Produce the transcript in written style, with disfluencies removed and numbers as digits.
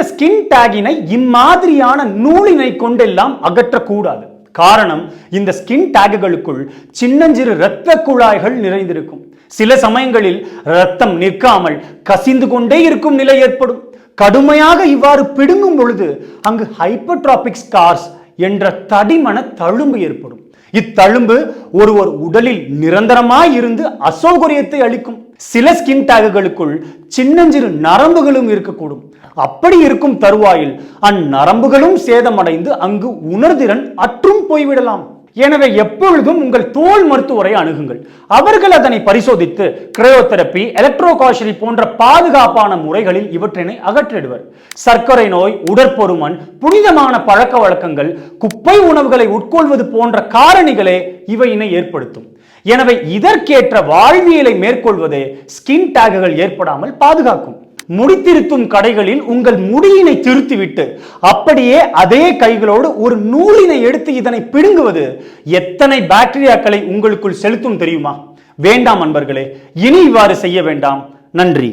Skin டேகினை இம்மாதிரியான நூலினை கொண்டெல்லாம் அகற்றக்கூடாது. காரணம், இந்த ஸ்கின் டேகுகளுக்குள் சின்னஞ்சிறு இரத்த குழாய்கள் நிறைந்திருக்கும். சில சமயங்களில் இரத்தம் நிற்காமல் கசிந்து கொண்டே இருக்கும் நிலை ஏற்படும். கடுமையாக இவ்வாறு பிடுங்கும் பொழுது அங்கு ஹைப்பர்ட்ராபிக் ஸ்கார்ஸ் என்ற தடிமன தழும்பு ஏற்படும். இத்தழும்பு ஒருவர் உடலில் நிரந்தரமாய் இருந்து அசௌகரியத்தை அளிக்கும். சில ஸ்கின் டேகுகளுக்குள் சின்னஞ்சிறு நரம்புகளும் இருக்கக்கூடும். அப்படி இருக்கும் தருவாயில் அந்நரம்புகளும் சேதமடைந்து அங்கு உணர்திறன் அற்றும் போய்விடலாம். எனவே எப்பொழுதும் உங்கள் தோல் மருத்துவரை அணுகுங்கள். அவர்கள் அதனை பரிசோதித்து கிரையோதெரபி, எலக்ட்ரோகாஷரி போன்ற பாதுகாப்பான முறைகளில் இவற்றினை அகற்றிடுவர். சர்க்கரை நோய், உடற்பொருமன், புனிதமான பழக்க வழக்கங்கள், குப்பை உணவுகளை உட்கொள்வது போன்ற காரணிகளே இவையினை ஏற்படுத்தும். எனவே இதற்கேற்ற வாழ்வியலை மேற்கொள்வதே ஸ்கின் டேகுகள் ஏற்படாமல் பாதுகாக்கும். முடித்திருத்தும் கடைகளில் உங்கள் முடியினை திருத்திவிட்டு அப்படியே அதே கைகளோடு ஒரு நூலினை எடுத்து இதனை பிடுங்குவது எத்தனை பாக்டீரியாக்களை உங்களுக்குள் செலுத்தும் தெரியுமா? வேண்டாம் அன்பர்களே, இனி இவ்வாறு செய்ய வேண்டாம். நன்றி.